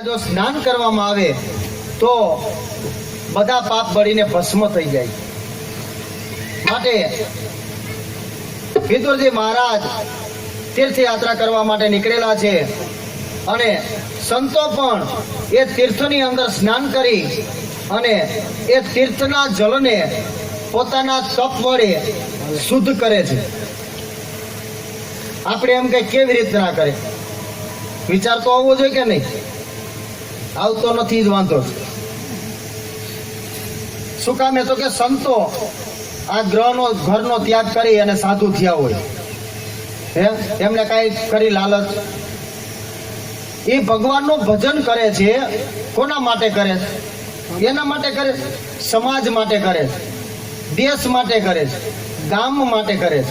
જો સ્નાન કરવામાં આવે તો બધા પાપ બળીને ભસ્મ થઈ જાય. માટે વિદુરજી મહારાજ તીર્થયાત્રા કરવા માટે નીકળેલા છે અને સંતો પણ એ તીર્થની અંદર સ્નાન કરી અને એ તીર્થના જળને પોતાના તપ વડે શુદ્ધ કરે છે. આપણે એમ કે કેવી રીતના કરે, વિચાર તો આવવો જોઈએ કે નહીં? આવતો નથી જ વાંધો. શું કામ? તો કે સંતો આ ઘરનો ત્યાગ કરી અને સાધુ થયા હોય, એમને કઈ કરી લાલચ, એ ભગવાનનું ભજન કરે છે. કોના માટે કરે? એના માટે કરે, સમાજ માટે કરે, દેશ માટે કરે, ગામ માટે કરે.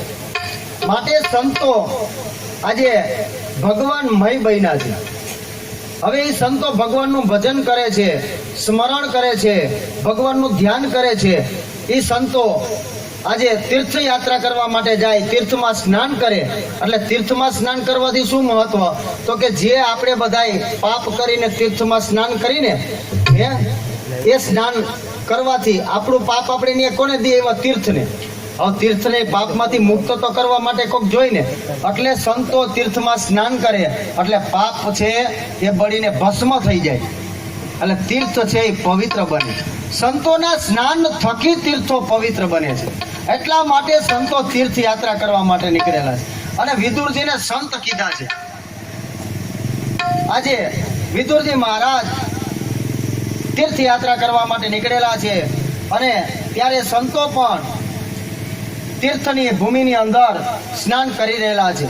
માટે સંતો આજે ભગવાનમય બન્યા છે. હવે એ સંતો ભગવાનનું ભજન કરે છે, સ્મરણ કરે છે, ભગવાનનું ધ્યાન કરે છે. એ સંતો આજે તીર્થયાત્રા કરવા માટે જાય, તીર્થમાં સ્નાન કરે. એટલે તીર્થમાં સ્નાન કરવાથી શું મહત્વ? તો કે જે આપણે બધાય પાપ કરીને તીર્થમાં સ્નાન કરીને એ સ્નાન કરવાથી આપણું પાપ આપણે કોને દે? એવા તીર્થને. હવે તીર્થને પાપમાંથી મુક્ત તો કરવા માટે કોક જોઈને, એટલે સંતો તીર્થમાં સ્નાન કરે એટલે પાપ છે એ બળીને ભસ્મ થઈ જાય. એટલે તીર્થ છે એ પવિત્ર બને. સંતોના સ્નાન થકી તીર્થો પવિત્ર બને છે. એટલા માટે સંતો તીર્થયાત્રા કરવા માટે નીકળેલા છે. અને વિદુરજીને સંત કીધા છે. આજે વિદુરજી મહારાજ તીર્થયાત્રા કરવા માટે નીકળેલા છે અને ત્યારે સંતો પણ તીર્થની ભૂમિની અંદર સ્નાન કરી રહેલા છે.